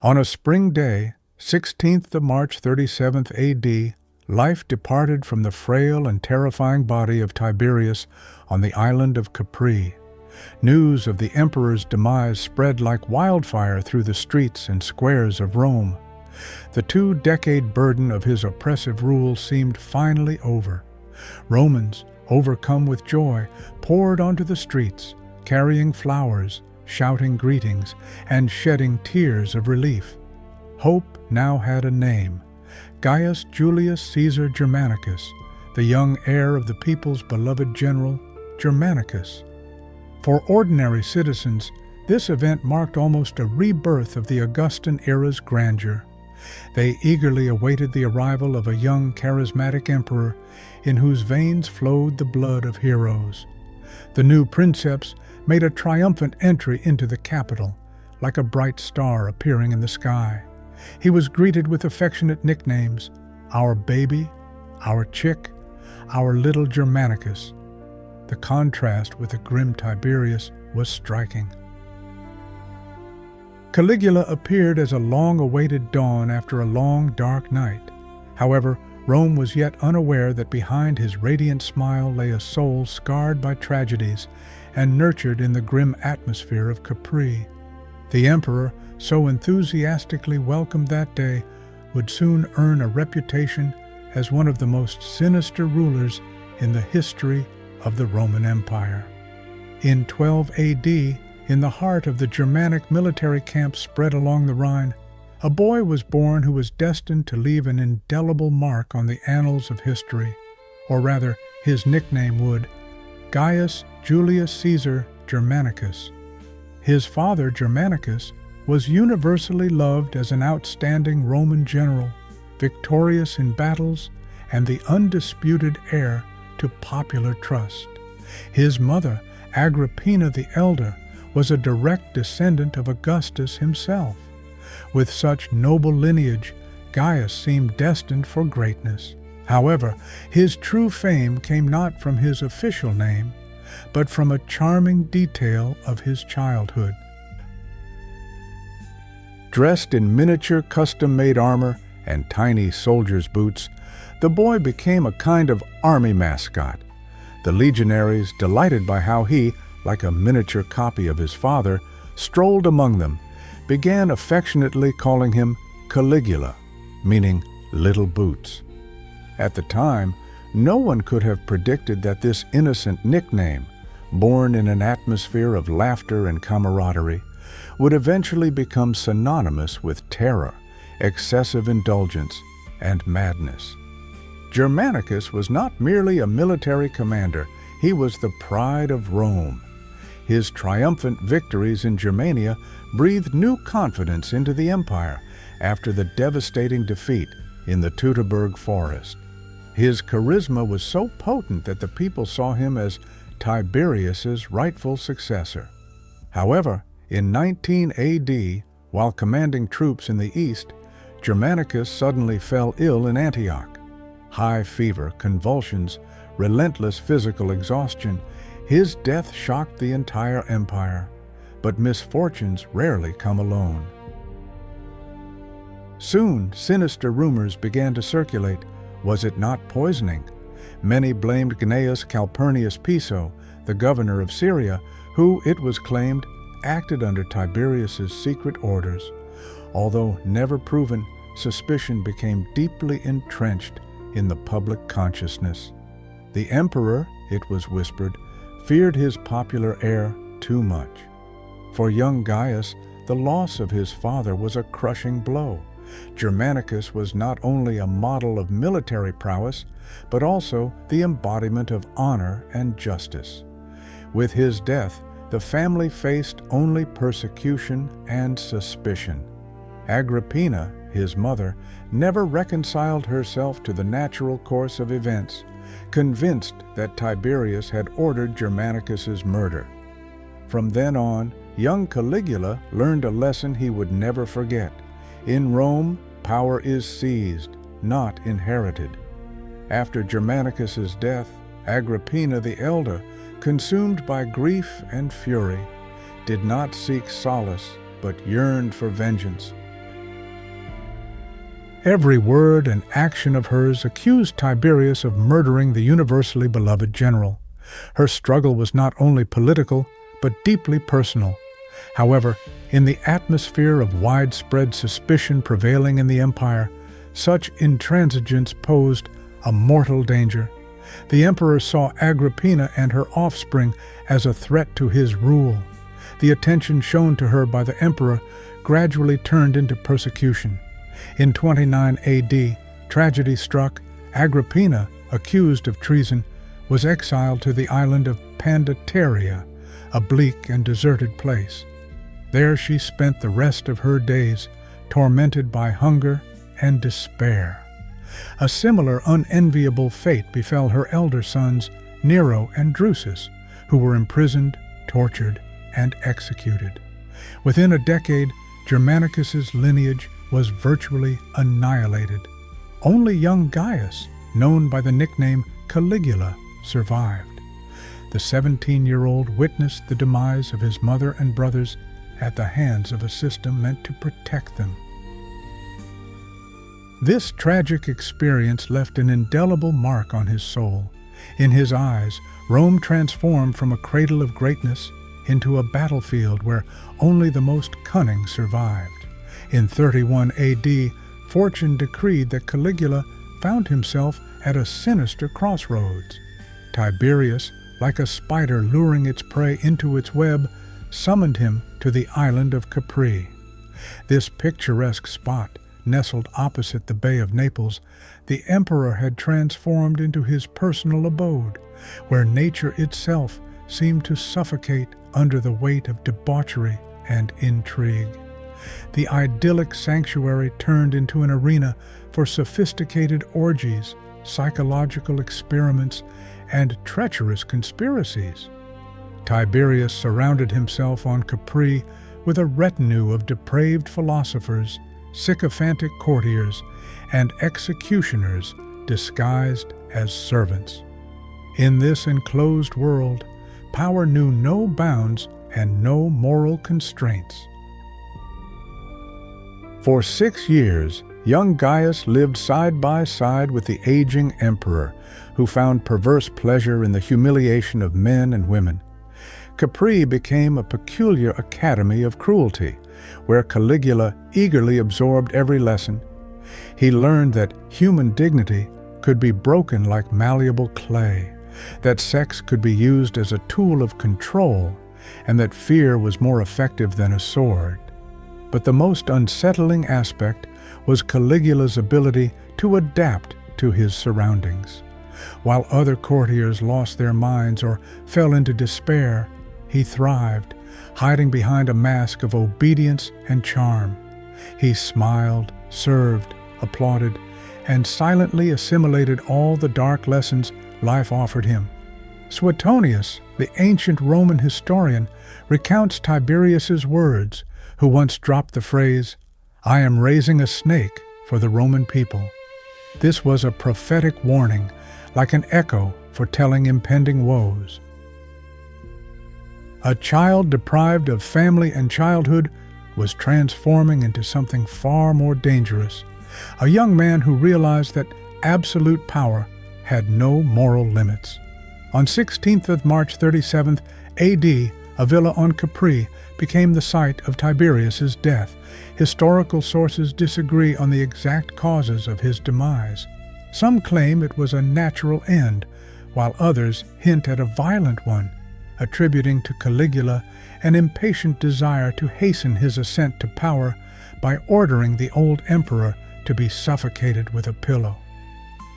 On a spring day, 16th of March 37th AD, life departed from the frail and terrifying body of Tiberius on the island of Capri. News of the emperor's demise spread like wildfire through the streets and squares of Rome. The two-decade burden of his oppressive rule seemed finally over. Romans, overcome with joy, poured onto the streets, carrying flowers, shouting greetings, and shedding tears of relief. Hope now had a name: Gaius Julius Caesar Germanicus, the young heir of the people's beloved general, Germanicus. For ordinary citizens, this event marked almost a rebirth of the Augustan era's grandeur. They eagerly awaited the arrival of a young, charismatic emperor in whose veins flowed the blood of heroes. The new princeps made a triumphant entry into the capital, like a bright star appearing in the sky. He was greeted with affectionate nicknames: our baby, our chick, our little Germanicus. The contrast with the grim Tiberius was striking. Caligula appeared as a long-awaited dawn after a long, dark night. However, Rome was yet unaware that behind his radiant smile lay a soul scarred by tragedies and nurtured in the grim atmosphere of Capri. The emperor, so enthusiastically welcomed that day, would soon earn a reputation as one of the most sinister rulers in the history of the Roman Empire. In 12 AD, in the heart of the Germanic military camp spread along the Rhine, a boy was born who was destined to leave an indelible mark on the annals of history, or rather, his nickname would: Gaius Julius Caesar Germanicus. His father, Germanicus, was universally loved as an outstanding Roman general, victorious in battles, and the undisputed heir to popular trust. His mother, Agrippina the Elder, was a direct descendant of Augustus himself. With such noble lineage, Gaius seemed destined for greatness. However, his true fame came not from his official name, but from a charming detail of his childhood. Dressed in miniature custom-made armor and tiny soldier's boots, the boy became a kind of army mascot. The legionaries, delighted by how he, like a miniature copy of his father, strolled among them, began affectionately calling him Caligula, meaning little boots. At the time, no one could have predicted that this innocent nickname, born in an atmosphere of laughter and camaraderie, would eventually become synonymous with terror, excessive indulgence, and madness. Germanicus was not merely a military commander, he was the pride of Rome. His triumphant victories in Germania breathed new confidence into the empire after the devastating defeat in the Teutoburg forest. His charisma was so potent that the people saw him as Tiberius's rightful successor. However, in 19 AD, while commanding troops in the east, Germanicus suddenly fell ill in Antioch. High fever, convulsions, relentless physical exhaustion, his death shocked the entire empire. But misfortunes rarely come alone. Soon, sinister rumors began to circulate. Was it not poisoning? Many blamed Gnaeus Calpurnius Piso, the governor of Syria, who, it was claimed, acted under Tiberius's secret orders. Although never proven, suspicion became deeply entrenched in the public consciousness. The emperor, it was whispered, feared his popular heir too much. For young Gaius, the loss of his father was a crushing blow. Germanicus was not only a model of military prowess, but also the embodiment of honor and justice. With his death, the family faced only persecution and suspicion. Agrippina, his mother, never reconciled herself to the natural course of events, convinced that Tiberius had ordered Germanicus's murder. From then on, young Caligula learned a lesson he would never forget. In Rome, power is seized, not inherited. After Germanicus's death, Agrippina the Elder, consumed by grief and fury, did not seek solace, but yearned for vengeance. Every word and action of hers accused Tiberius of murdering the universally beloved general. Her struggle was not only political, but deeply personal. However, in the atmosphere of widespread suspicion prevailing in the empire, such intransigence posed a mortal danger. The emperor saw Agrippina and her offspring as a threat to his rule. The attention shown to her by the emperor gradually turned into persecution. In 29 AD, tragedy struck. Agrippina, accused of treason, was exiled to the island of Pandateria, a bleak and deserted place. There she spent the rest of her days, tormented by hunger and despair. A similar unenviable fate befell her elder sons, Nero and Drusus, who were imprisoned, tortured, and executed. Within a decade, Germanicus's lineage was virtually annihilated. Only young Gaius, known by the nickname Caligula, survived. The 17-year-old witnessed the demise of his mother and brothers at the hands of a system meant to protect them. This tragic experience left an indelible mark on his soul. In his eyes, Rome transformed from a cradle of greatness into a battlefield where only the most cunning survived. In 31 AD, fortune decreed that Caligula found himself at a sinister crossroads. Tiberius, like a spider luring its prey into its web, summoned him to the island of Capri. This picturesque spot, nestled opposite the Bay of Naples, the emperor had transformed into his personal abode, where nature itself seemed to suffocate under the weight of debauchery and intrigue. The idyllic sanctuary turned into an arena for sophisticated orgies, psychological experiments, and treacherous conspiracies. Tiberius surrounded himself on Capri with a retinue of depraved philosophers, sycophantic courtiers, and executioners disguised as servants. In this enclosed world, power knew no bounds and no moral constraints. For 6 years, young Gaius lived side by side with the aging emperor, who found perverse pleasure in the humiliation of men and women. Capri became a peculiar academy of cruelty, where Caligula eagerly absorbed every lesson. He learned that human dignity could be broken like malleable clay, that sex could be used as a tool of control, and that fear was more effective than a sword. But the most unsettling aspect was Caligula's ability to adapt to his surroundings. While other courtiers lost their minds or fell into despair, he thrived, hiding behind a mask of obedience and charm. He smiled, served, applauded, and silently assimilated all the dark lessons life offered him. Suetonius, the ancient Roman historian, recounts Tiberius's words, who once dropped the phrase, "I am raising a snake for the Roman people." This was a prophetic warning, like an echo foretelling impending woes. A child deprived of family and childhood was transforming into something far more dangerous, a young man who realized that absolute power had no moral limits. On 16th of March 37th AD, a villa on Capri became the site of Tiberius's death. Historical sources disagree on the exact causes of his demise. Some claim it was a natural end, while others hint at a violent one, attributing to Caligula an impatient desire to hasten his ascent to power by ordering the old emperor to be suffocated with a pillow.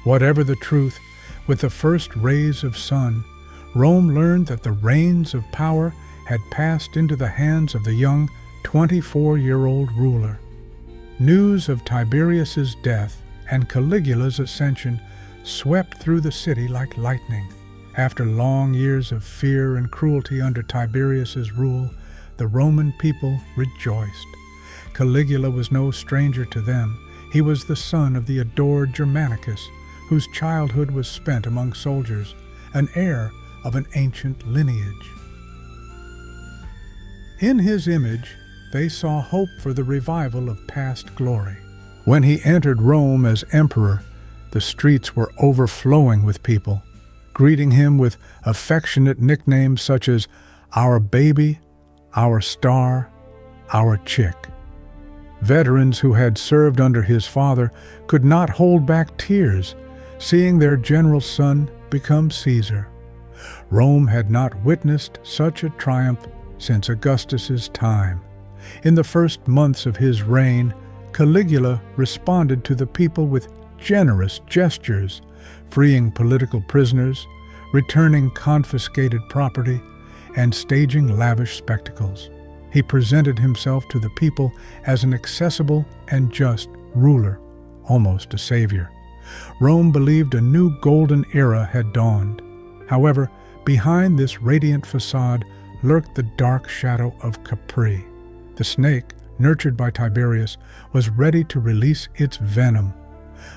Whatever the truth, with the first rays of sun, Rome learned that the reins of power had passed into the hands of the young 24-year-old ruler. News of Tiberius's death and Caligula's ascension swept through the city like lightning. After long years of fear and cruelty under Tiberius's rule, the Roman people rejoiced. Caligula was no stranger to them. He was the son of the adored Germanicus, whose childhood was spent among soldiers, an heir of an ancient lineage. In his image, they saw hope for the revival of past glory. When he entered Rome as emperor, the streets were overflowing with people, greeting him with affectionate nicknames such as our baby, our star, our chick. Veterans who had served under his father could not hold back tears, seeing their general's son become Caesar. Rome had not witnessed such a triumph since Augustus's time. In the first months of his reign, Caligula responded to the people with generous gestures, freeing political prisoners, returning confiscated property, and staging lavish spectacles. He presented himself to the people as an accessible and just ruler, almost a savior. Rome believed a new golden era had dawned. However, behind this radiant facade lurked the dark shadow of Capri. The snake, nurtured by Tiberius, was ready to release its venom.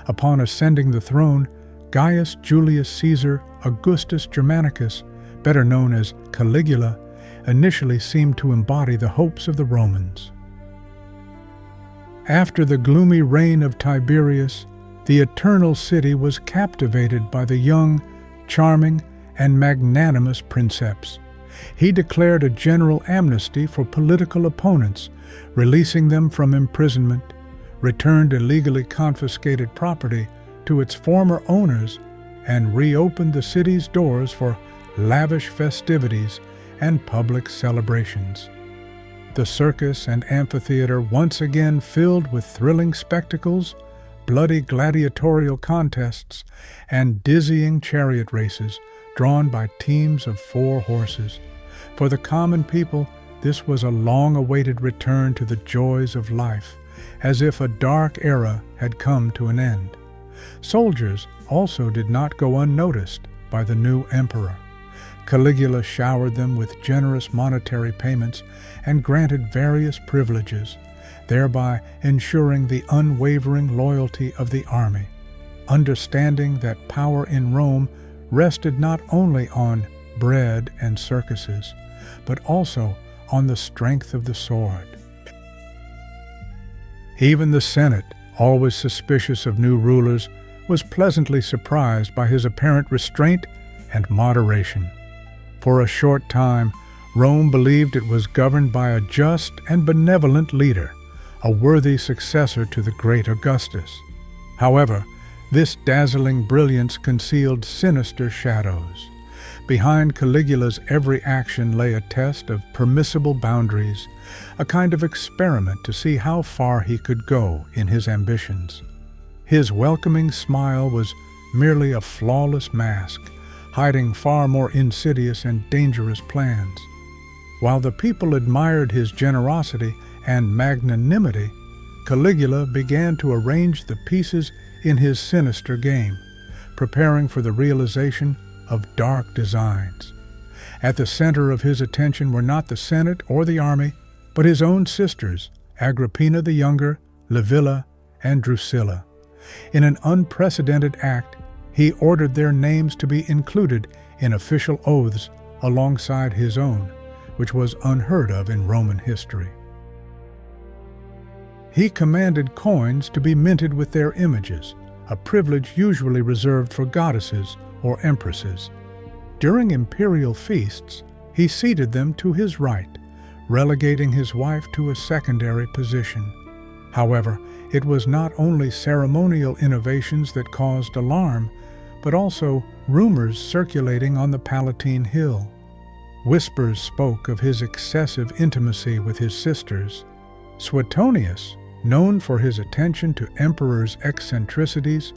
Upon ascending the throne, Gaius Julius Caesar Augustus Germanicus, better known as Caligula, initially seemed to embody the hopes of the Romans. After the gloomy reign of Tiberius, the Eternal City was captivated by the young, charming, and magnanimous princeps. He declared a general amnesty for political opponents, releasing them from imprisonment, returned illegally confiscated property to its former owners, and reopened the city's doors for lavish festivities and public celebrations. The circus and amphitheater once again filled with thrilling spectacles, bloody gladiatorial contests, and dizzying chariot races drawn by teams of 4 horses. For the common people, this was a long-awaited return to the joys of life, as if a dark era had come to an end. Soldiers also did not go unnoticed by the new emperor. Caligula showered them with generous monetary payments and granted various privileges, thereby ensuring the unwavering loyalty of the army, understanding that power in Rome rested not only on bread and circuses, but also on the strength of the sword. Even the Senate, always suspicious of new rulers, was pleasantly surprised by his apparent restraint and moderation. For a short time, Rome believed it was governed by a just and benevolent leader, a worthy successor to the great Augustus. However, this dazzling brilliance concealed sinister shadows. Behind Caligula's every action lay a test of permissible boundaries, a kind of experiment to see how far he could go in his ambitions. His welcoming smile was merely a flawless mask, hiding far more insidious and dangerous plans. While the people admired his generosity and magnanimity, Caligula began to arrange the pieces in his sinister game, preparing for the realization of dark designs. At the center of his attention were not the Senate or the army, but his own sisters, Agrippina the Younger, Livilla, and Drusilla. In an unprecedented act, he ordered their names to be included in official oaths alongside his own, which was unheard of in Roman history. He commanded coins to be minted with their images, a privilege usually reserved for goddesses or empresses. During imperial feasts, he seated them to his right, relegating his wife to a secondary position. However, it was not only ceremonial innovations that caused alarm, but also rumors circulating on the Palatine Hill. Whispers spoke of his excessive intimacy with his sisters. Suetonius, known for his attention to emperors' eccentricities,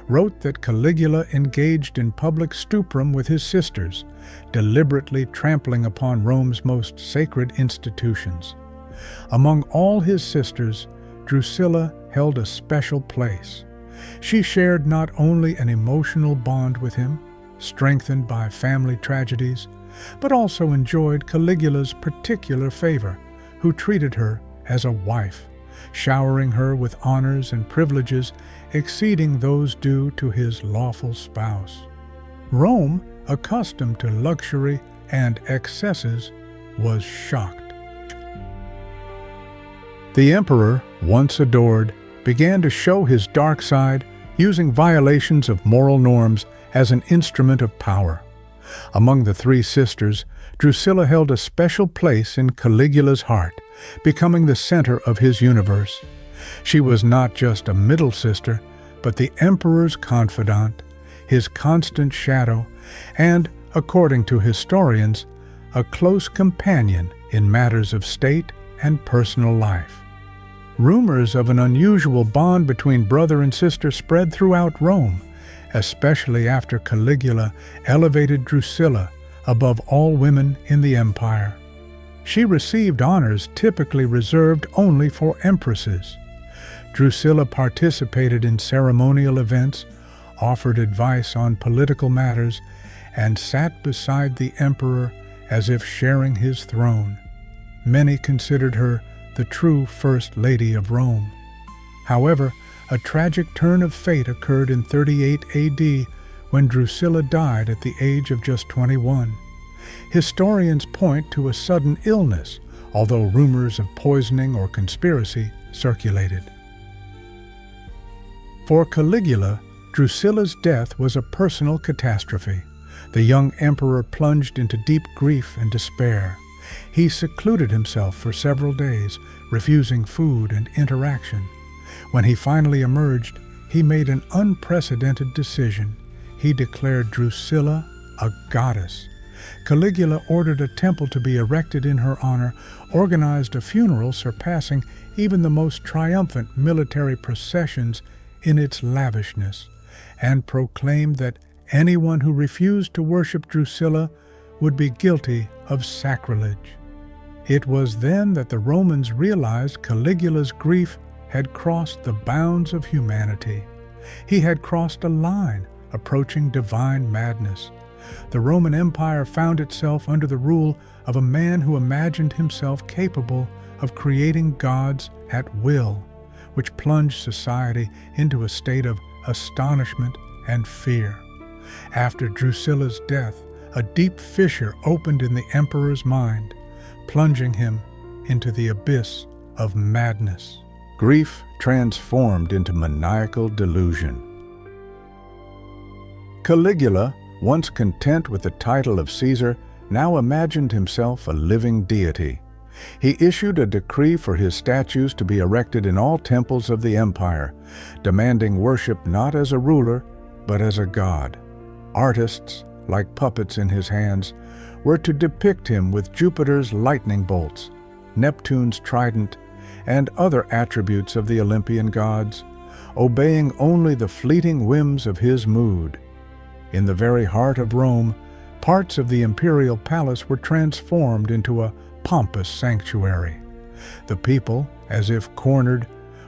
wrote that Caligula engaged in public stuprum with his sisters, deliberately trampling upon Rome's most sacred institutions. Among all his sisters, Drusilla held a special place. She shared not only an emotional bond with him, strengthened by family tragedies, but also enjoyed Caligula's particular favor, who treated her as a wife, showering her with honors and privileges exceeding those due to his lawful spouse. Rome, accustomed to luxury and excesses, was shocked. The emperor, once adored, began to show his dark side, using violations of moral norms as an instrument of power. Among the three sisters, Drusilla held a special place in Caligula's heart, becoming the center of his universe. She was not just a middle sister, but the emperor's confidant, his constant shadow, and, according to historians, a close companion in matters of state and personal life. Rumors of an unusual bond between brother and sister spread throughout Rome, especially after Caligula elevated Drusilla above all women in the empire. She received honors typically reserved only for empresses. Drusilla participated in ceremonial events, offered advice on political matters, and sat beside the emperor as if sharing his throne. Many considered her the true First Lady of Rome. However, a tragic turn of fate occurred in 38 AD when Drusilla died at the age of just 21. Historians point to a sudden illness, although rumors of poisoning or conspiracy circulated. For Caligula, Drusilla's death was a personal catastrophe. The young emperor plunged into deep grief and despair. He secluded himself for several days, refusing food and interaction. When he finally emerged, he made an unprecedented decision. He declared Drusilla a goddess. Caligula ordered a temple to be erected in her honor, organized a funeral surpassing even the most triumphant military processions in its lavishness, and proclaimed that anyone who refused to worship Drusilla would be guilty of sacrilege. It was then that the Romans realized Caligula's grief had crossed the bounds of humanity. He had crossed a line approaching divine madness. The Roman Empire found itself under the rule of a man who imagined himself capable of creating gods at will, which plunged society into a state of astonishment and fear. After Drusilla's death, a deep fissure opened in the emperor's mind, plunging him into the abyss of madness. Grief transformed into maniacal delusion. Caligula, once content with the title of Caesar, now imagined himself a living deity. He issued a decree for his statues to be erected in all temples of the empire, demanding worship not as a ruler, but as a god. Artists, like puppets in his hands, were to depict him with Jupiter's lightning bolts, Neptune's trident, and other attributes of the Olympian gods, obeying only the fleeting whims of his mood. In the very heart of Rome, parts of the imperial palace were transformed into a pompous sanctuary. The people, as if cornered,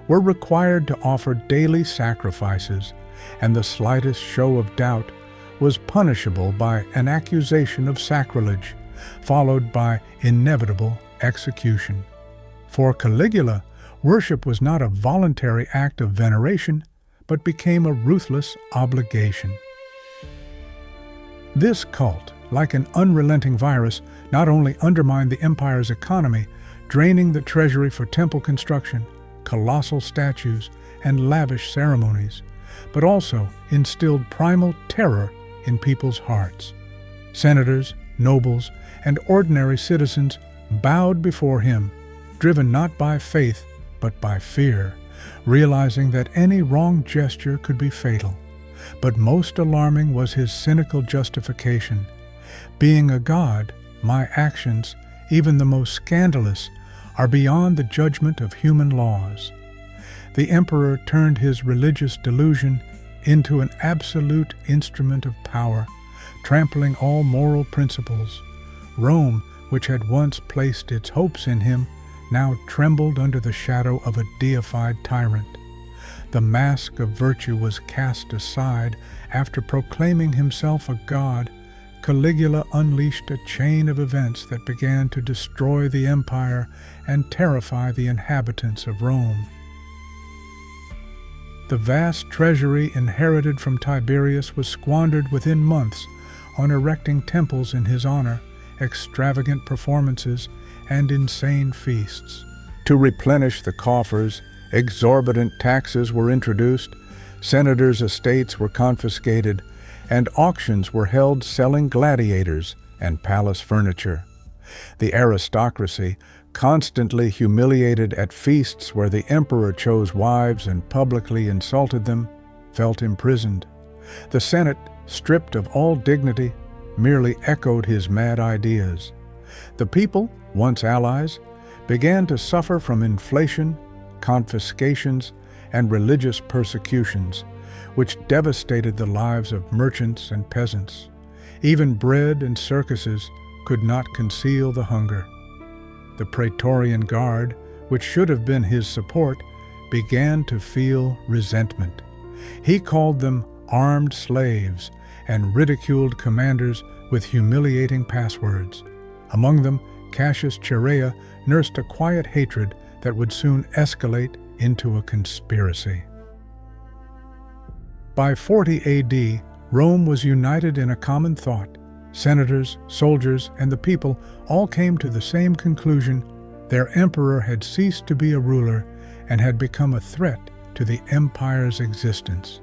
were required to offer daily sacrifices, and the slightest show of doubt was punishable by an accusation of sacrilege, followed by inevitable execution. For Caligula, worship was not a voluntary act of veneration, but became a ruthless obligation. This cult, like an unrelenting virus, not only undermined the empire's economy, draining the treasury for temple construction, colossal statues, and lavish ceremonies, but also instilled primal terror in people's hearts. Senators, nobles, and ordinary citizens bowed before him, driven not by faith, but by fear, realizing that any wrong gesture could be fatal. But most alarming was his cynical justification. Being a god, my actions, even the most scandalous, are beyond the judgment of human laws. The emperor turned his religious delusion into an absolute instrument of power, trampling all moral principles. Rome, which had once placed its hopes in him, now trembled under the shadow of a deified tyrant. The mask of virtue was cast aside. After proclaiming himself a god, Caligula unleashed a chain of events that began to destroy the empire and terrify the inhabitants of Rome. The vast treasury inherited from Tiberius was squandered within months on erecting temples in his honor, extravagant performances, and insane feasts. To replenish the coffers, Exorbitant taxes were introduced, senators' estates were confiscated, and auctions were held selling gladiators and palace furniture. The aristocracy, constantly humiliated at feasts where the emperor chose wives and publicly insulted them, felt imprisoned. The Senate, stripped of all dignity, merely echoed his mad ideas. The people, once allies, began to suffer from inflation, confiscations, and religious persecutions, which devastated the lives of merchants and peasants. Even bread and circuses could not conceal the hunger. The Praetorian Guard, which should have been his support, began to feel resentment. He called them armed slaves and ridiculed commanders with humiliating passwords. Among them, Cassius Chaerea nursed a quiet hatred that would soon escalate into a conspiracy. By 40 AD, Rome was united in a common thought. Senators, soldiers, and the people all came to the same conclusion: their emperor had ceased to be a ruler and had become a threat to the empire's existence.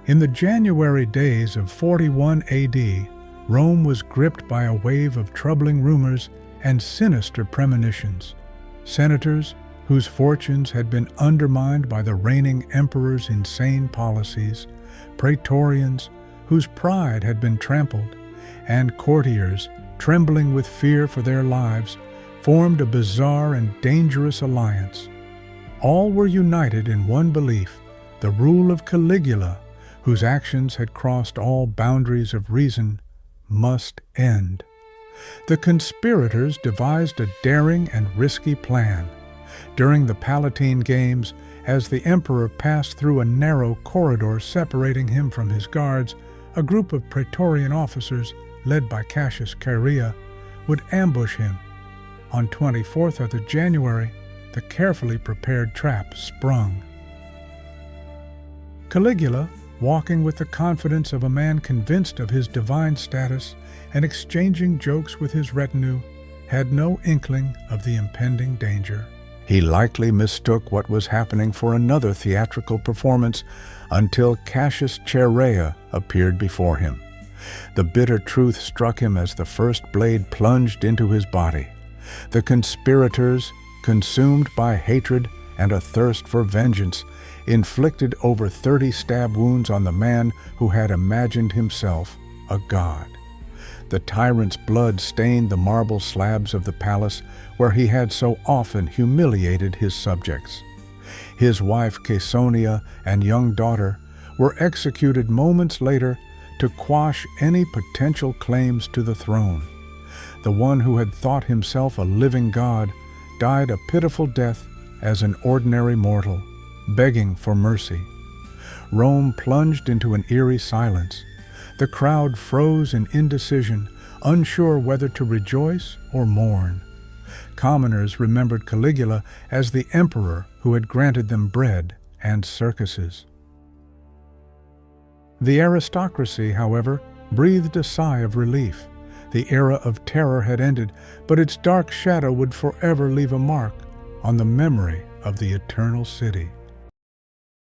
In the January days of 41 AD, Rome was gripped by a wave of troubling rumors and sinister premonitions. Senators, whose fortunes had been undermined by the reigning emperor's insane policies, praetorians, whose pride had been trampled, and courtiers, trembling with fear for their lives, formed a bizarre and dangerous alliance. All were united in one belief: the rule of Caligula, whose actions had crossed all boundaries of reason, must end. The conspirators devised a daring and risky plan. During the Palatine Games, as the emperor passed through a narrow corridor separating him from his guards, a group of Praetorian officers, led by Cassius Chaerea, would ambush him. On 24th of January, the carefully prepared trap sprung. Caligula, walking with the confidence of a man convinced of his divine status and exchanging jokes with his retinue, had no inkling of the impending danger. He likely mistook what was happening for another theatrical performance until Cassius Chaerea appeared before him. The bitter truth struck him as the first blade plunged into his body. The conspirators, consumed by hatred and a thirst for vengeance, inflicted over 30 stab wounds on the man who had imagined himself a god. The tyrant's blood stained the marble slabs of the palace where he had so often humiliated his subjects. His wife Caesonia and young daughter were executed moments later to quash any potential claims to the throne. The one who had thought himself a living god died a pitiful death as an ordinary mortal, begging for mercy. Rome plunged into an eerie silence. The crowd froze in indecision, unsure whether to rejoice or mourn. Commoners remembered Caligula as the emperor who had granted them bread and circuses. The aristocracy, however, breathed a sigh of relief. The era of terror had ended, but its dark shadow would forever leave a mark on the memory of the eternal city.